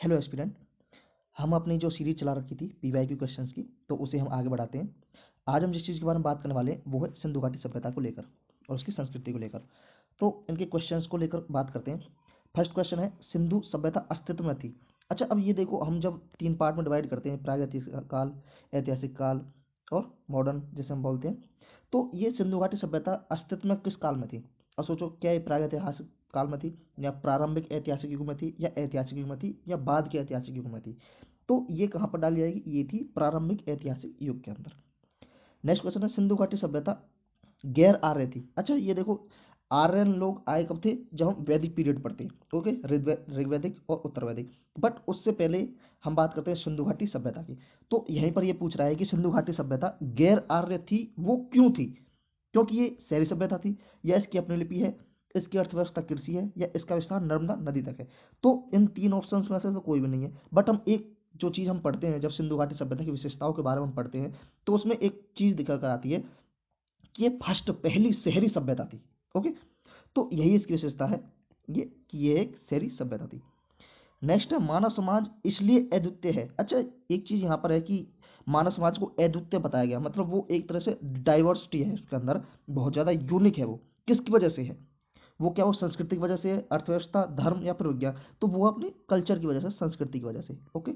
Hello aspirant, हम अपनी जो सीरीज चला रखी थी पीवाईक्यू क्वेश्चंस की, तो उसे हम आगे बढ़ाते हैं। आज हम जिस चीज़ के बारे में बात करने वाले हैं वो है सिंधु घाटी सभ्यता को लेकर और उसकी संस्कृति को लेकर। तो इनके क्वेश्चंस को लेकर बात करते हैं। फर्स्ट क्वेश्चन है, सिंधु सभ्यता अस्तित्व में थी? अच्छा, अब ये देखो, हम जब तीन पार्ट में डिवाइड करते हैं, प्रागैतिहासिक काल, ऐतिहासिक काल और मॉडर्न जिसे हम बोलते हैं, तो ये सिंधु घाटी सभ्यता अस्तित्व में किस काल में थी? और सोचो, क्या ये प्रागैतिहासिक काल में थी, या प्रारंभिक ऐतिहासिक युग में थी, या ऐतिहासिक युग में थी, या बाद के ऐतिहासिक युग में थी? तो ये कहाँ पर डाली जाएगी? ये थी प्रारंभिक ऐतिहासिक युग के अंदर। नेक्स्ट क्वेश्चन है, सिंधु घाटी सभ्यता गैर आर्य थी? अच्छा, ये देखो, आर्यन लोग आए कब थे? जब हम वैदिक पीरियड पढ़ते हैं, ओके, ऋग्वैदिक और उत्तरवैदिक। बट उससे पहले हम बात करते हैं सिंधु घाटी सभ्यता की। तो यहीं पर ये पूछ रहा है कि सिंधु घाटी सभ्यता गैर आर्य थी, वो क्यों थी? क्योंकि ये शहरी सभ्यता थी, या इसकी अपनी लिपि है, इसकी अर्थव्यवस्था कृषि है, या इसका विस्तार नर्मदा नदी तक है? तो इन तीन ऑप्शंस में से तो कोई भी नहीं है। बट हम एक जो चीज़ हम पढ़ते हैं, जब सिंधु घाटी सभ्यता की विशेषताओं के बारे में हम पढ़ते हैं, तो उसमें एक चीज़ दिखा कर आती है कि ये फर्स्ट पहली शहरी सभ्यता थी। ओके, तो यही इसकी विशेषता है, ये कि ये एक शहरी सभ्यता थी। नेक्स्ट है, मानव समाज इसलिए अद्वितीय है? अच्छा, एक चीज़ यहाँ पर है कि मानव समाज को अद्वितीय बताया गया, मतलब वो एक तरह से डाइवर्सिटी है उसके अंदर, बहुत ज़्यादा यूनिक है। वो किसकी वजह से है? वो क्या, वो संस्कृति की वजह से है, अर्थव्यवस्था, धर्म, या फिर विज्ञान? तो वो अपनी कल्चर की वजह से, संस्कृति की वजह से। ओके।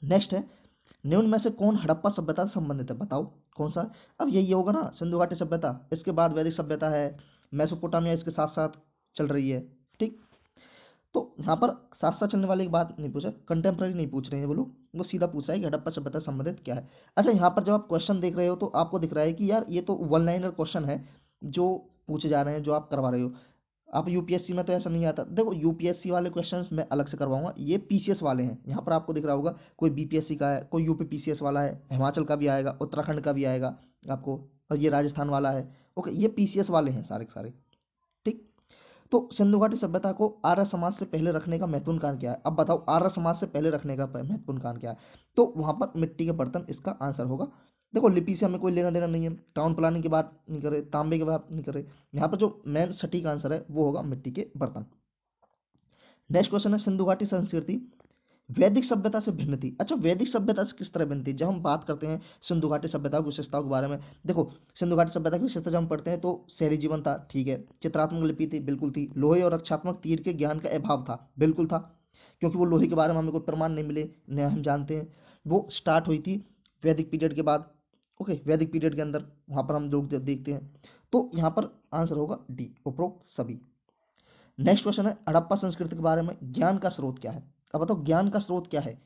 नेक्स्ट है, निम्न में से कौन हड़प्पा सभ्यता से संबंधित है? बताओ कौन सा? अब यही होगा ना, सिंधु घाटी सभ्यता, इसके बाद वैदिक सभ्यता है, मेसोपोटामिया इसके साथ साथ चल रही है। ठीक, तो यहाँ पर साथ साथ चलने वाली एक बात नहीं पूछा, कंटेम्प्रेरी नहीं पूछ रहे हैं वो लोग, वो सीधा पूछ रहा है कि हड़प्पा सभ्यता से संबंधित क्या है। अच्छा, यहाँ पर जब आप क्वेश्चन देख रहे हो तो आपको दिख रहा है कि यार ये तो वन लाइनर क्वेश्चन है जो पूछे जा रहे हैं, जो आप करवा रहे हो। आप यूपीएससी में तो ऐसा नहीं आता। देखो, यूपीएससी वाले क्वेश्चंस मैं अलग से करवाऊंगा, ये पीसीएस वाले हैं। यहाँ पर आपको दिख रहा होगा, कोई बीपीएससी का है, कोई यूपी पीसीएस वाला है, हिमाचल का भी आएगा, उत्तराखंड का भी आएगा आपको, और ये राजस्थान वाला है। ओके, ये पीसीएस वाले हैं सारे के सारे। ठीक, तो सिंधु घाटी सभ्यता को आर्य समाज से पहले रखने का महत्वपूर्ण कारण क्या है? अब बताओ, आर्य समाज से पहले रखने का महत्वपूर्ण कारण क्या है? तो वहां पर मिट्टी के बर्तन इसका आंसर होगा। देखो, लिपि से हमें कोई लेना देना नहीं है, टाउन प्लानिंग की बात नहीं कर रहे, तांबे की बात नहीं कर रहे। यहाँ पर जो मेन सटीक आंसर है वो होगा मिट्टी के बर्तन। नेक्स्ट क्वेश्चन है, सिंधु घाटी संस्कृति वैदिक सभ्यता से भिन्न थी? अच्छा, वैदिक सभ्यता से किस तरह भिन्न थी? जब हम बात करते हैं सिंधु घाटी सभ्यता की विशेषताओं के बारे में, देखो, सिंधु घाटी सभ्यता की विशेषता जब हम पढ़ते हैं तो शहरी जीवन था, ठीक है, चित्रात्मक लिपि थी, बिल्कुल थी, लोहे और रक्षात्मक तीर के ज्ञान का अभाव था, बिल्कुल था, क्योंकि वो लोहे के बारे में हमें कोई प्रमाण नहीं मिले, न हम जानते हैं। वो स्टार्ट हुई थी वैदिक पीरियड के बाद। ओके, वैदिक पीरियड के अंदर वहां पर हम लोग देखते हैं। तो यहाँ पर आंसर होगा डी, उपरोक्त सभी। नेक्स्ट क्वेश्चन है, हड़प्पा संस्कृति के बारे में ज्ञान का स्रोत क्या है? अब बताओ, ज्ञान का स्रोत क्या है?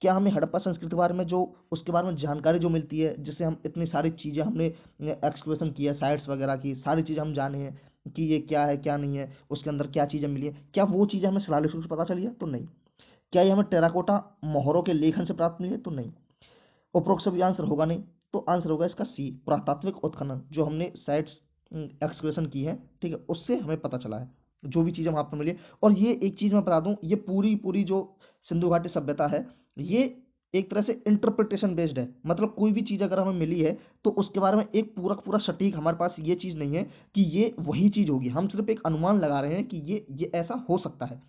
क्या हमें हड़प्पा संस्कृति के बारे में जो, उसके बारे में जानकारी जो मिलती है, जिससे हम इतनी सारी चीज़ें हमने एक्सक्वेशन की है, साइट्स वगैरह की सारी चीज़ें हम जाने हैं कि ये क्या है क्या नहीं है, उसके अंदर क्या चीज़ें मिली है, क्या वो चीज़ें हमें शिलालेखों से पता चली है? तो नहीं। क्या ये हमें टेराकोटा मोहरों के लेखन से प्राप्त मिली है? तो नहीं। उपरोक्त सभी आंसर होगा नहीं। तो आंसर होगा इसका सी, पुरातात्विक उत्खनन, जो हमने साइट्स एक्सकवेशन की है, ठीक है, उससे हमें पता चला है जो भी चीज़ें वहाँ पर मिली है। और ये एक चीज़ मैं बता दूं, ये पूरी पूरी जो सिंधु घाटी सभ्यता है, ये एक तरह से इंटरप्रिटेशन बेस्ड है। मतलब कोई भी चीज़ अगर हमें मिली है तो उसके बारे में एक पूरा पूरा सटीक हमारे पास ये चीज़ नहीं है कि ये वही चीज़ होगी, हम सिर्फ एक अनुमान लगा रहे हैं कि ये ऐसा हो सकता है।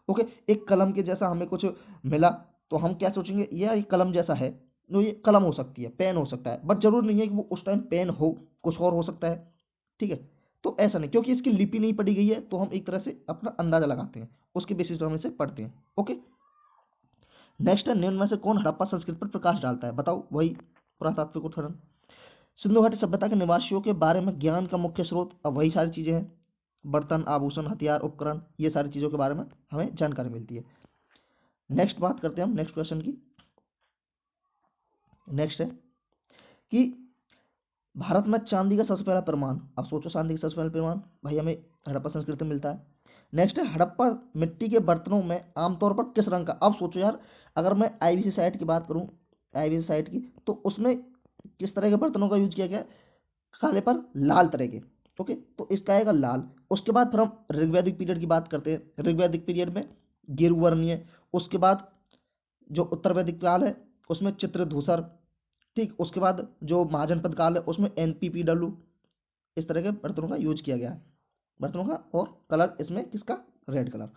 ओके, एक कलम के जैसा हमें कुछ मिला, तो हम क्या सोचेंगे, ये कलम जैसा है, तो ये कलम हो सकती है, पेन हो सकता है, बट जरूर नहीं है कि वो उस टाइम पेन हो, कुछ और हो सकता है। ठीक है, तो ऐसा नहीं, क्योंकि इसकी लिपि नहीं पढ़ी गई है, तो हम एक तरह से अपना अंदाजा लगाते हैं, उसके बेसिस पर हम इसे पढ़ते हैं। ओके। नेक्स्ट है, निम्न में से कौन हड़प्पा संस्कृति पर प्रकाश डालता है? बताओ, वही पुरातात्विक उत्खनन। सिंधु घाटी सभ्यता के निवासियों के बारे में ज्ञान का मुख्य स्रोत, अब वही सारी चीजें हैं, बर्तन, आभूषण, हथियार, उपकरण, ये सारी चीजों के बारे में हमें जानकारी मिलती है। नेक्स्ट बात करते हैं हम नेक्स्ट क्वेश्चन की। नेक्स्ट है कि भारत में चांदी का सबसे पहला प्रमाण, अब सोचो, चांदी का सबसे पहला प्रमाण भाई हमें हड़प्पा संस्कृति में मिलता है। नेक्स्ट है, हड़प्पा मिट्टी के बर्तनों में आमतौर पर किस रंग का, अब सोचो यार, अगर मैं आईवीसी साइट की बात करूं, आईवीसी साइट की, तो उसमें किस तरह के बर्तनों का यूज किया गया? काले पर लाल तरह के। ओके, तो इसका आएगा लाल। उसके बाद फिर हम ऋग्वैदिक पीरियड की बात करते हैं, ऋग्वैदिक पीरियड में गेरू वर्णीय। उसके बाद जो उत्तर वैदिक काल है उसमें चित्र धूसर। ठीक, उसके बाद जो महाजनपद काल है उसमें एनपीपीडब्ल्यू। इस तरह के बर्तनों का यूज किया गया है, बर्तनों का, और कलर इसमें किसका? Red colour.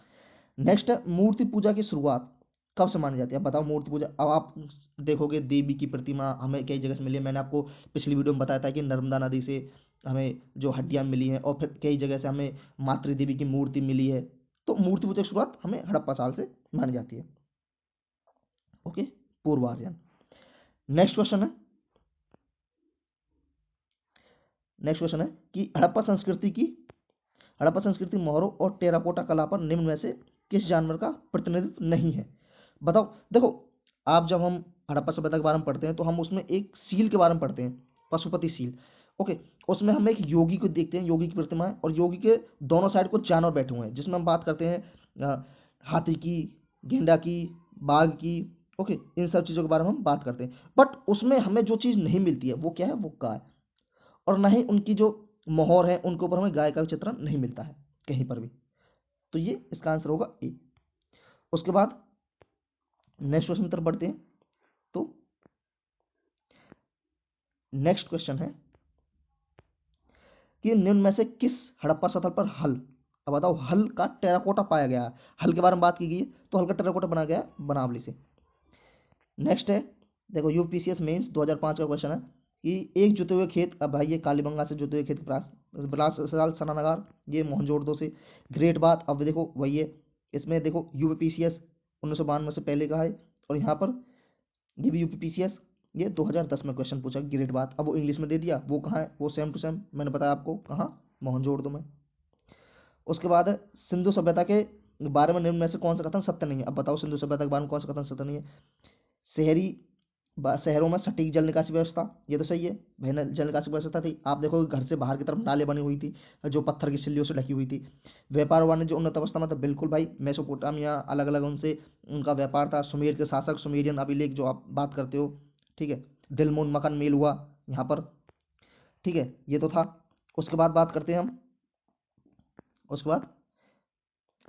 नेक्स्ट है मूर्ति पूजा की शुरुआत कब से मानी जाती है? अब बताओ मूर्ति पूजा। अब आप देखोगे देवी की प्रतिमा हमें कई जगह से मिली है। मैंने आपको पिछली वीडियो में बताया था कि नर्मदा नदी से हमें जो हड्डियां मिली हैं, और फिर कई जगह से हमें मातृ देवी की मूर्ति मिली है। तो मूर्ति पूजा की शुरुआत हमें हड़प्पा साल से मानी जाती है। ओके, पूर्व आर्यन। नेक्स्ट क्वेश्चन है कि हड़प्पा संस्कृति मोहरों और टेराकोटा कला पर निम्न में से किस जानवर का प्रतिनिधित्व नहीं है? बताओ। देखो, आप जब हम हड़प्पा सभ्यता के बारे में पढ़ते हैं तो हम उसमें एक सील के बारे में पढ़ते हैं, पशुपति सील। ओके, उसमें हम एक योगी को देखते हैं, योगी की प्रतिमा है, और योगी के दोनों साइड को जानवर बैठे हुए हैं, जिसमें हम बात करते हैं हाथी की, गेंडा की, बाघ की। ओके, इन सब चीज़ों के बारे में हम बात करते हैं। बट उसमें हमें जो चीज़ नहीं मिलती है वो क्या है? वो गाय। और ना ही उनकी जो मोहर है उनके ऊपर हमें गाय का चित्रण नहीं मिलता है कहीं पर भी। तो ये इसका आंसर होगा ए। उसके बाद नेक्स्ट क्वेश्चन तरफ बढ़ते हैं। तो नेक्स्ट क्वेश्चन है कि निम्न में से किस हड़प्पा स्थल पर हल, अब बताओ, हल का टेराकोटा पाया गया है? हल के बारे में बात की गई है तो हल का टेराकोटा बना गया बनावली से। नेक्स्ट है, देखो यूपीसीएस मेंस 2005 का क्वेश्चन है कि एक जुते हुए खेत, अब भाई ये कालीबंगा से जुते हुए खेत के सनानगार, ये मोहनजोदड़ो से। ग्रेट बात, अब देखो वही है। इसमें देखो यूपीसीएस 1992 से पहले का है, और यहाँ पर ये भी यूपीसीएस ये 2010 में क्वेश्चन पूछा, ग्रेट बात। अब वो इंग्लिश में दे दिया, वो कहाँ है? वो सेम टू सेम मैंने बताया आपको, कहाँ? मोहनजोदड़ो में। उसके बाद है सिंधु सभ्यता के बारे में निम्न में से कौन सा कथन सत्य नहीं है? अब बताओ सिंधु सभ्यता के बारे में कौन सा कथन सत्य नहीं है? शहरों में सटीक जल निकासी व्यवस्था, ये तो सही है भाई, जल निकासी व्यवस्था थी। आप देखो घर से बाहर की तरफ नाले बनी हुई थी जो पत्थर की सिल्लियों से ढकी हुई थी। व्यापार वाणिज्य उन्नत अवस्था में था, बिल्कुल भाई। मेसोपोटामिया अलग अलग उनसे उनका व्यापार था। सुमेर के शासक, सुमेरियन अभिलेख जो आप बात करते हो, ठीक है। दिलमुन मकन मेल हुआ यहाँ पर, ठीक है, ये तो था। उसके बाद बात करते हैं हम, उसके बाद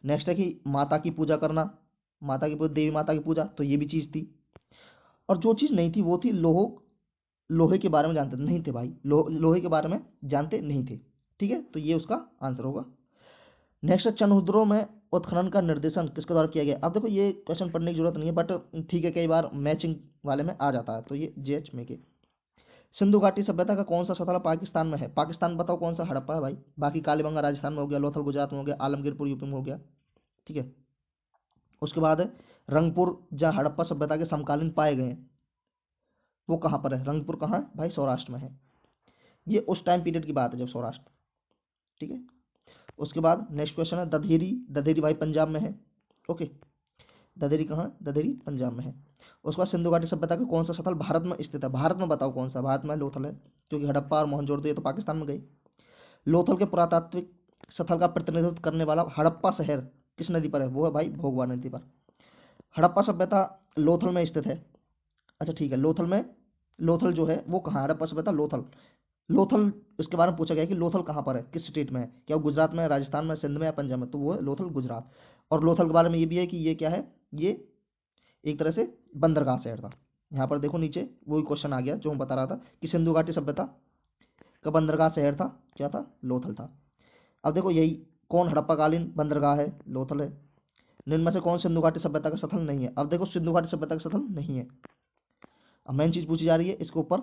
नेक्स्ट है कि माता की पूजा करना, माता की पूजा, देवी माता की पूजा, तो ये भी चीज़ थी। और जो चीज़ नहीं थी वो थी लोहे के बारे में जानते नहीं थे भाई, लोहे के बारे में जानते नहीं थे, ठीक है। तो ये उसका आंसर होगा। नेक्स्ट है चनहुद्रों में उत्खनन का निर्देशन किसके द्वारा किया गया? अब देखो ये क्वेश्चन पढ़ने की जरूरत नहीं है, बट ठीक है, कई बार मैचिंग वाले में आ जाता है। तो ये जेएच में के सिंधु घाटी सभ्यता का कौन सा स्थल पाकिस्तान में है? पाकिस्तान बताओ कौन सा? हड़प्पा है भाई। बाकी कालीबंगा राजस्थान में हो गया, लोथल गुजरात में हो गया, आलमगीरपुर यूपी में हो गया, ठीक है। उसके बाद है रंगपुर, जहाँ हड़प्पा सभ्यता के समकालीन पाए गए हैं, वो कहाँ पर है? रंगपुर कहाँ है भाई? सौराष्ट्र में है। ये उस टाइम पीरियड की बात है जब सौराष्ट्र, ठीक है। उसके बाद नेक्स्ट क्वेश्चन है दधेरी, दधेरी भाई पंजाब में है, ओके। दधेरी कहाँ? दधेरी पंजाब में है। उसके बाद सिंधु घाटी सभ्यता का कौन सा स्थल भारत में स्थित है? भारत में बताओ कौन सा? भारत में लोथल है, क्योंकि हड़प्पा और मोहनजोदड़ो ये तो पाकिस्तान में गई। लोथल के पुरातात्विक स्थल का प्रतिनिधित्व करने वाला हड़प्पा शहर किस नदी पर है? वो है भाई भोगवा नदी पर। हड़प्पा सभ्यता लोथल में स्थित है। अच्छा ठीक है, लोथल जो है वो कहाँ है? हड़प्पा सभ्यता लोथल इसके बारे में पूछा गया कि लोथल कहाँ पर है, किस स्टेट में है? क्या वो गुजरात में है, राजस्थान में, सिंध में, या पंजाब में? तो वो है लोथल गुजरात। और लोथल के बारे में ये भी है कि ये क्या है, ये एक तरह से बंदरगाह शहर था। यहाँ पर देखो नीचे वही क्वेश्चन आ गया जो मैं बता रहा था कि सिंधु घाटी सभ्यता का बंदरगाह शहर था, क्या था? लोथल था। अब देखो यही कौन हड़प्पाकालीन बंदरगाह है? लोथल है। निम्न में से कौन सिंधु घाटी सभ्यता का स्थल नहीं है? अब देखो सिंधु घाटी सभ्यता का स्थल नहीं है। अब मेन चीज पूछी जा रही है इसके ऊपर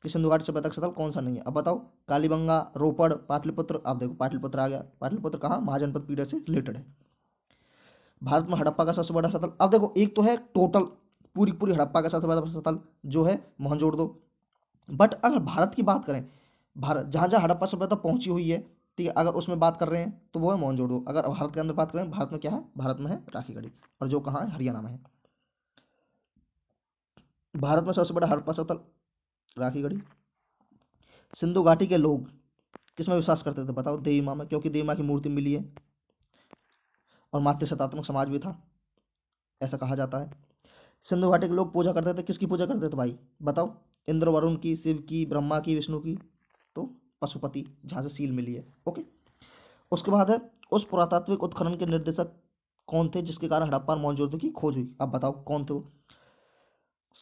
कि सिंधु घाटी सभ्यता का स्थल कौन सा नहीं है। अब बताओ, कालीबंगा, रोपड़, पाटलिपुत्र। अब देखो पाटलिपुत्र आ गया। पाटलिपुत्र कहाँ? महाजनपद पीरियड से रिलेटेड है। भारत में हड़प्पा का सबसे बड़ा स्थल, अब देखो एक तो है टोटल पूरी पूरी हड़प्पा का सबसे बड़ा स्थल जो है मोहनजोदड़ो। बट अगर भारत की बात करें, भारत जहाँ जहाँ हड़प्पा सभ्यता पहुंची हुई है, ठीक है, अगर उसमें बात कर रहे हैं तो वो है मोहनजोदड़ो। अगर भारत के अंदर बात करें, भारत में क्या है? भारत में है राखीगढ़ी, और जो कहाँ है? हरियाणा में है। भारत में सबसे बड़ा हड़प्पा स्थल राखीगढ़ी। सिंधु घाटी के लोग किसमें विश्वास करते थे? बताओ, देवी माँ में, क्योंकि देवी माँ की मूर्ति मिली है, और मातृ सत्तात्मक समाज भी था, ऐसा कहा जाता है। सिंधु घाटी के लोग पूजा करते थे, किसकी पूजा करते थे भाई? बताओ, इंद्र वरुण की, शिव की, ब्रह्मा की, विष्णु की, तो पशुपति, जहाँ से सील मिली है, ओके। उसके बाद है उस पुरातात्विक उत्खनन के निर्देशक कौन थे जिसके कारण हड़प्पा और मोहनजोदड़ो की खोज हुई? अब बताओ कौन थे वो?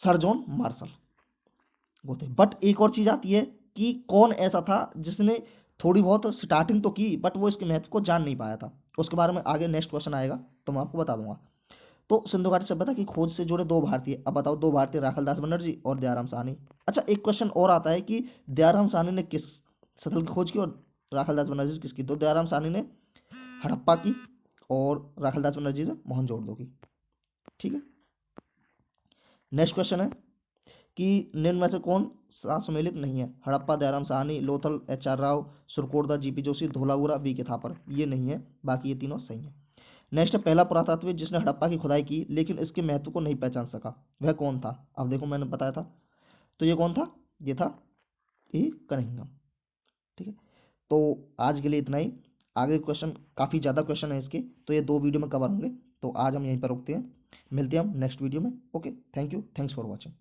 सर जॉन मार्शल वो थे। बट एक और चीज आती है कि कौन ऐसा था जिसने थोड़ी बहुत स्टार्टिंग तो की, बट वो इसके महत्व को जान नहीं पाया था। उसके बारे में आगे नेक्स्ट क्वेश्चन आएगा तो मैं आपको बता दूंगा। तो सिंधु घाटी सभ्यता की खोज से जुड़े दो भारतीय, अब बताओ दो भारतीय, राखलदास बनर्जी और दयाराम साहनी। अच्छा, एक क्वेश्चन और आता है कि दयाराम साहनी ने किस स्थल की खोज की और राखलदास बनर्जी किसकी? तो दयाराम साहनी ने हड़प्पा की और राखलदास बनर्जी ने मोहनजोदड़ो की। ठीक है। नेक्स्ट क्वेश्चन है कि निम्न में से कौन सा सम्मिलित नहीं है? Harappa Dayaram Sahni, Lothal HR. Rao, Surkotada GP. Joshi, Dholavira BK. Thapar, ये नहीं है, बाकी ये तीनों सही है। नेक्स्ट है पहला पुरातत्वविद जिसने हड़प्पा की खुदाई की लेकिन इसके महत्व को नहीं पहचान सका, वह कौन था? अब देखो मैंने बताया था, तो ये कौन था? ये था ई कनिंघम। ठीक है। तो आज के लिए इतना ही। आगे क्वेश्चन, काफ़ी ज़्यादा क्वेश्चन है इसके, तो ये 2 वीडियो में कवर होंगे। तो आज हम यहीं पर रुकते हैं, मिलते हैं हम नेक्स्ट वीडियो में। Okay, thank you, thanks for watching.